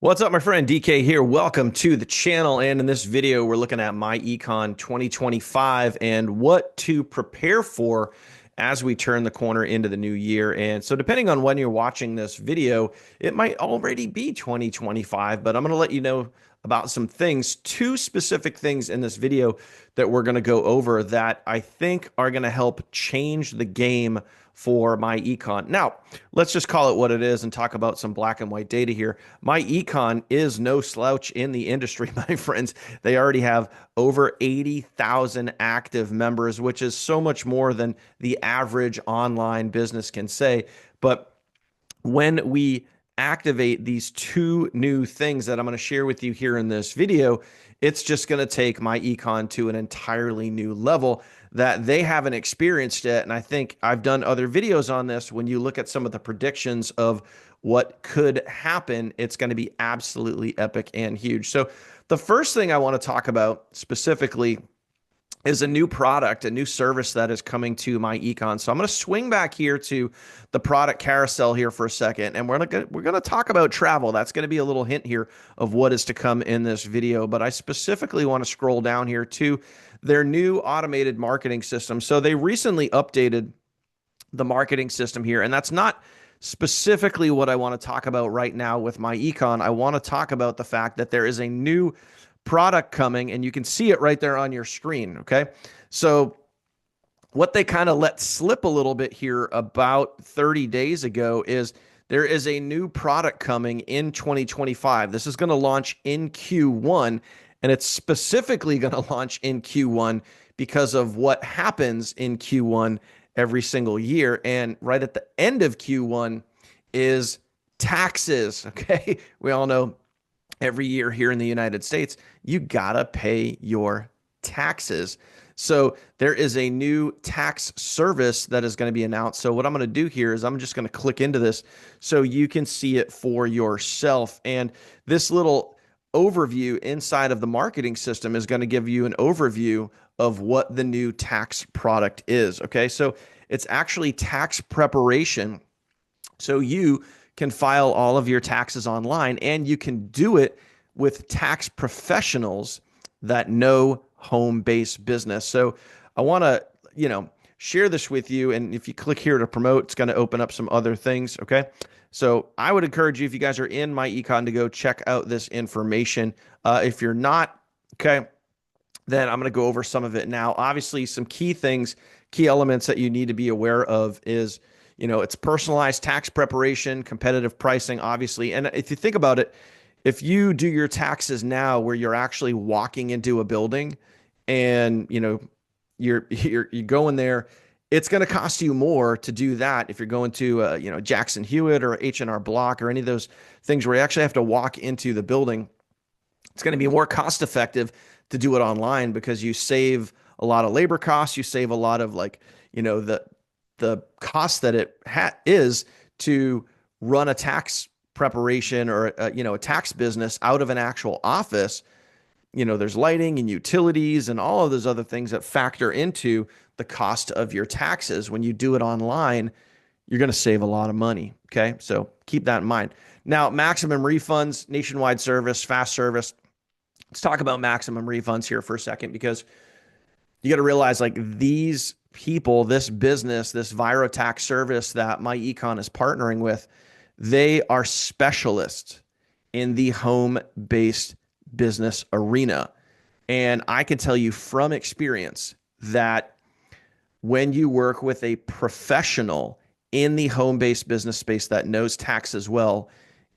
What's up, my friend? DK here. Welcome to the channel. And in this video, we're looking at myEcon 2025 and what to prepare for as we turn the corner into the new year. And so, depending on when you're watching this video, it might already be 2025, but I'm going to let you know about some things, two specific things in this video that we're going to go over that I think are going to help change the game for myEcon. Now, let's just call it what it is and talk about some black and white data here. myEcon is no slouch in the industry, my friends. They already have over 80,000 active members, which is so much more than the average online business can say. But when we activate these two new things that I'm going to share with you here in this video, it's just going to take myEcon to an entirely new level that they haven't experienced yet. And I think I've done other videos on this. When you look at some of the predictions of what could happen, it's going to be absolutely epic and huge. So the first thing I want to talk about specifically is a new product, a new service that is coming to myEcon. So I'm going to swing back here to the product carousel here for a second, and we're going to talk about travel. That's going to be a little hint here of what is to come in this video. But I specifically want to scroll down here to their new automated marketing system. So they recently updated the marketing system here, and that's not specifically what I want to talk about right now with myEcon. I want to talk about the fact that there is a new product coming, and you can see it right there on your screen. Okay. So what they kind of let slip a little bit here about 30 days ago is there is a new product coming in 2025. This is going to launch in Q1, and it's specifically going to launch in Q1 because of what happens in Q1 every single year. And right at the end of Q1 is taxes. Okay. We all know every year here in the United States, you gotta pay your taxes. So there is a new tax service that is going to be announced. So what I'm going to do here is I'm just going to click into this so you can see it for yourself. And this little overview inside of the marketing system is going to give you an overview of what the new tax product is. Okay, so it's actually tax preparation. So you can file all of your taxes online, and you can do it with tax professionals that know home-based business. So I want to, share this with you. And if you click here to promote, it's going to open up some other things. Okay. So I would encourage you, if you guys are in myEcon, to go check out this information. If you're not, okay, then I'm going to go over some of it now. Obviously, some key things, key elements that you need to be aware of is, it's personalized tax preparation, competitive pricing, obviously. And if you think about it, if you do your taxes now where you're actually walking into a building and, you're going there, it's going to cost you more to do that if you're going to, Jackson Hewitt or H&R Block or any of those things where you actually have to walk into the building. It's going to be more cost effective to do it online because you save a lot of labor costs. You save a lot of the cost that it is to run a tax preparation or a tax business out of an actual office. There's lighting and utilities and all of those other things that factor into the cost of your taxes. When you do it online, you're going to save a lot of money. Okay, so keep that in mind. Now, maximum refunds, nationwide service, fast service. Let's talk about maximum refunds here for a second, because you got to realize, like, these people, this business, this ViroTax service that myEcon is partnering with, they are specialists in the home-based business arena. And I can tell you from experience that when you work with a professional in the home-based business space that knows tax as well,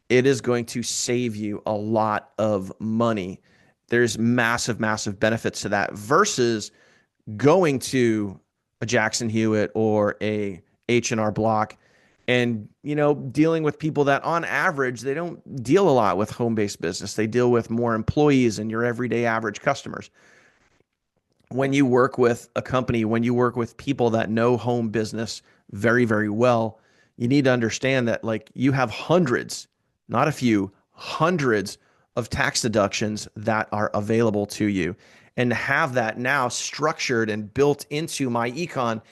it is going to save you a lot of money. There's massive, massive benefits to that versus going to a Jackson Hewitt or a H&R Block and, dealing with people that on average, they don't deal a lot with home-based business. They deal with more employees and your everyday average customers. When you work with a company, when you work with people that know home business very, very well, you need to understand that, like, you have hundreds, not a few, hundreds of tax deductions that are available to you. And to have that now structured and built into myEcon,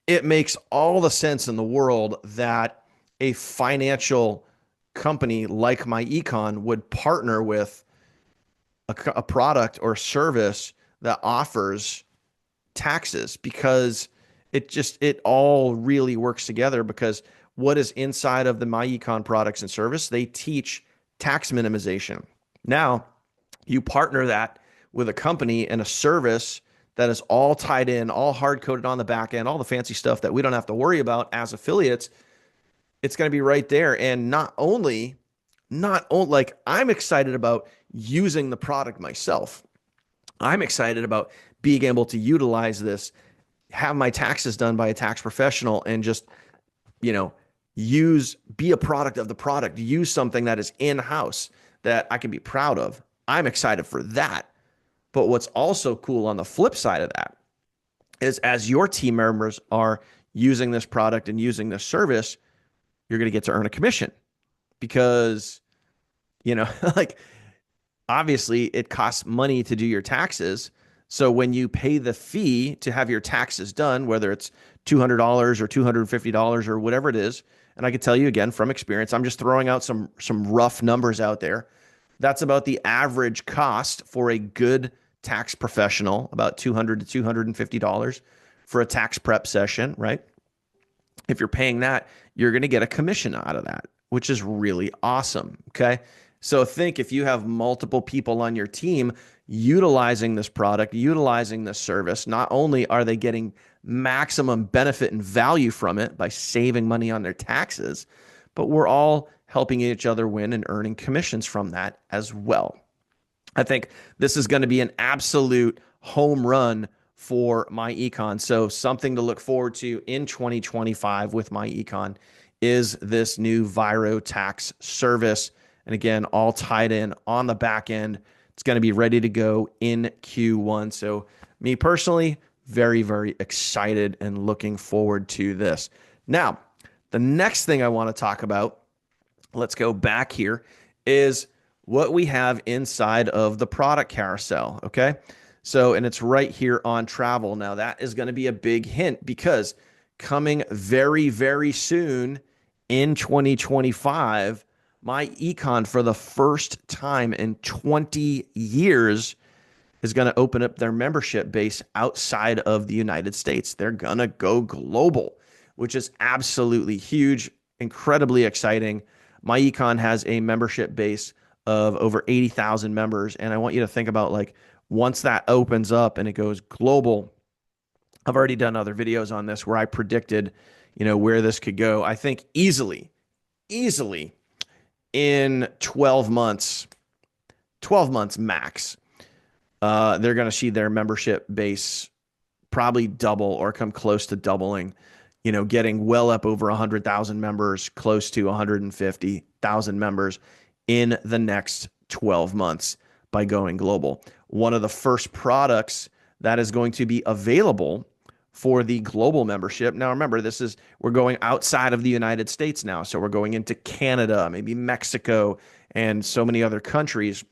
it makes all the sense in the world that a financial company like myEcon would partner with a product or service that offers taxes, because it all really works together. Because what is inside of the myEcon products and service, they teach tax minimization. Now you partner that with a company and a service that is all tied in, all hard coded on the back end, all the fancy stuff that we don't have to worry about as affiliates. It's going to be right there. And not only like, I'm excited about using the product myself. I'm excited about being able to utilize this, have my taxes done by a tax professional, and just, you know, be a product of the product, use something that is in-house that I can be proud of. I'm excited for that. But what's also cool on the flip side of that is, as your team members are using this product and using this service, you're going to get to earn a commission, because, like, obviously it costs money to do your taxes. So when you pay the fee to have your taxes done, whether it's $200 or $250 or whatever it is, and I can tell you again from experience, I'm just throwing out some rough numbers out there. That's about the average cost for a good tax professional, about $200 to $250 for a tax prep session, right? If you're paying that, you're going to get a commission out of that, which is really awesome. Okay. So think, if you have multiple people on your team utilizing this product, utilizing this service, not only are they getting maximum benefit and value from it by saving money on their taxes, but we're all helping each other win and earning commissions from that as well. I think this is going to be an absolute home run for myEcon. So something to look forward to in 2025 with myEcon is this new Viro tax service. And again, all tied in on the back end. It's going to be ready to go in Q1. So me personally, very, very excited and looking forward to this. Now, the next thing I want to talk about, let's go back here, is what we have inside of the product carousel. Okay. So, and it's right here on travel. Now that is going to be a big hint, because coming very, very soon in 2025, myEcon, for the first time in 20 years, is going to open up their membership base outside of the United States. They're going to go global, which is absolutely huge, incredibly exciting. myEcon has a membership base of over 80,000 members. And I want you to think about, like, once that opens up and it goes global, I've already done other videos on this where I predicted, where this could go. I think easily in 12 months max, they're going to see their membership base probably double or come close to doubling, getting well up over 100,000 members, close to 150,000 members in the next 12 months by going global. One of the first products that is going to be available for the global membership. Now, remember, we're going outside of the United States now. So we're going into Canada, maybe Mexico, and so many other countries.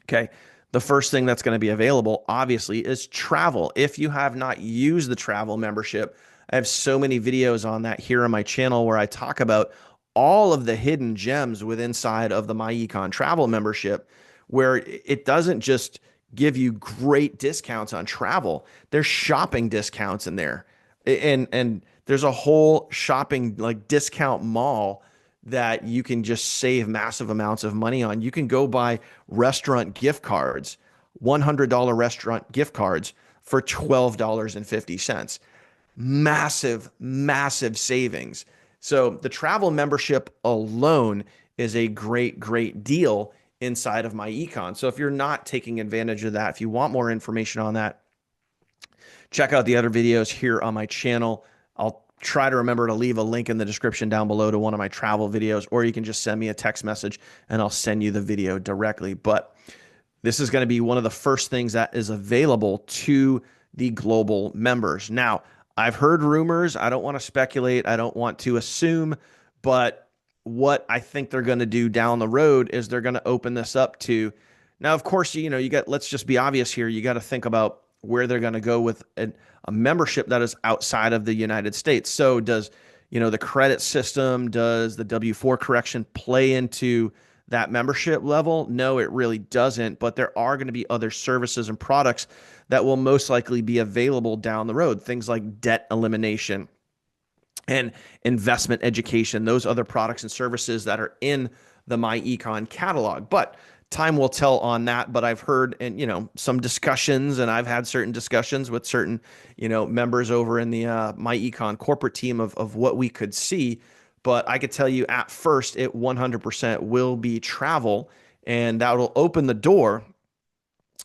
Okay. The first thing that's going to be available, obviously, is travel. If you have not used the travel membership, I have so many videos on that here on my channel where I talk about all of the hidden gems within inside of the myEcon travel membership, where it doesn't just give you great discounts on travel. There's shopping discounts in there. And there's a whole shopping, like, discount mall that you can just save massive amounts of money on. You can go buy restaurant gift cards, $100 restaurant gift cards for $12.50. Massive savings. So the travel membership alone is a great deal inside of myEcon. So if you're not taking advantage of that, if you want more information on that, check out the other videos here on my channel. I'll try to remember to leave a link in the description down below to one of my travel videos, or you can just send me a text message and I'll send you the video directly. But this is going to be one of the first things that is available to the global members. Now, I've heard rumors. I don't want to speculate. I don't want to assume, but what I think they're going to do down the road is they're going to open this up to, now, of course, let's just be obvious here. You got to think about where they're going to go with a membership that is outside of the United States. So does, the credit system, does the W-4 correction play into that membership level? No, it really doesn't. But there are going to be other services and products that will most likely be available down the road. Things like debt elimination and investment education, those other products and services that are in the myEcon catalog. But time will tell on that. But I've heard and some discussions, and I've had certain discussions with certain members over in the myEcon corporate team of what we could see. But I could tell you at first, it 100% will be travel, and that will open the door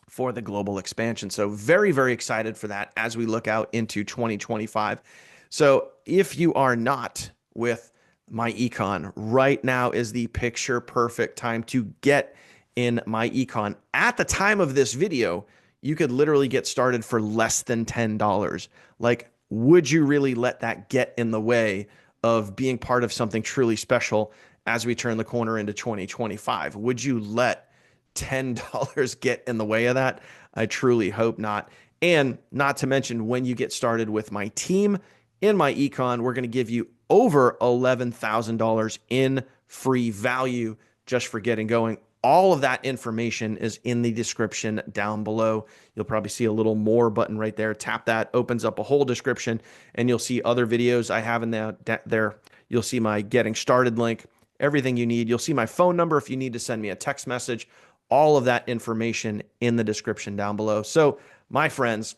for the global expansion. So very, very excited for that as we look out into 2025. So if you are not with myEcon, right now is the picture perfect time to get in myEcon. At the time of this video, you could literally get started for less than $10. Like, would you really let that get in the way of being part of something truly special as we turn the corner into 2025? Would you let $10 get in the way of that? I truly hope not. And not to mention, when you get started with my team in myEcon, we're going to give you over $11,000 in free value just for getting going. All of that information is in the description down below. You'll probably see a little more button right there. Tap that, opens up a whole description, and you'll see other videos I have in there. You'll see my getting started link, everything you need. You'll see my phone number if you need to send me a text message. All of that information in the description down below. So, my friends,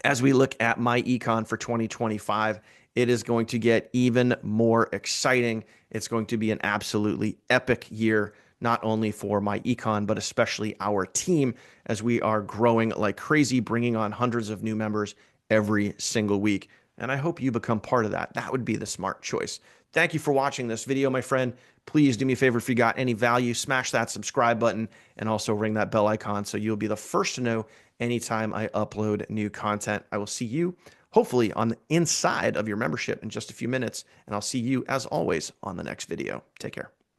as we look at myEcon for 2025, it is going to get even more exciting. It's going to be an absolutely epic year, not only for myEcon, but especially our team, as we are growing like crazy, bringing on hundreds of new members every single week. And I hope you become part of that. That would be the smart choice. Thank you for watching this video, my friend. Please do me a favor, if you got any value, smash that subscribe button and also ring that bell icon so you'll be the first to know anytime I upload new content. I will see you hopefully on the inside of your membership in just a few minutes, and I'll see you as always on the next video. Take care.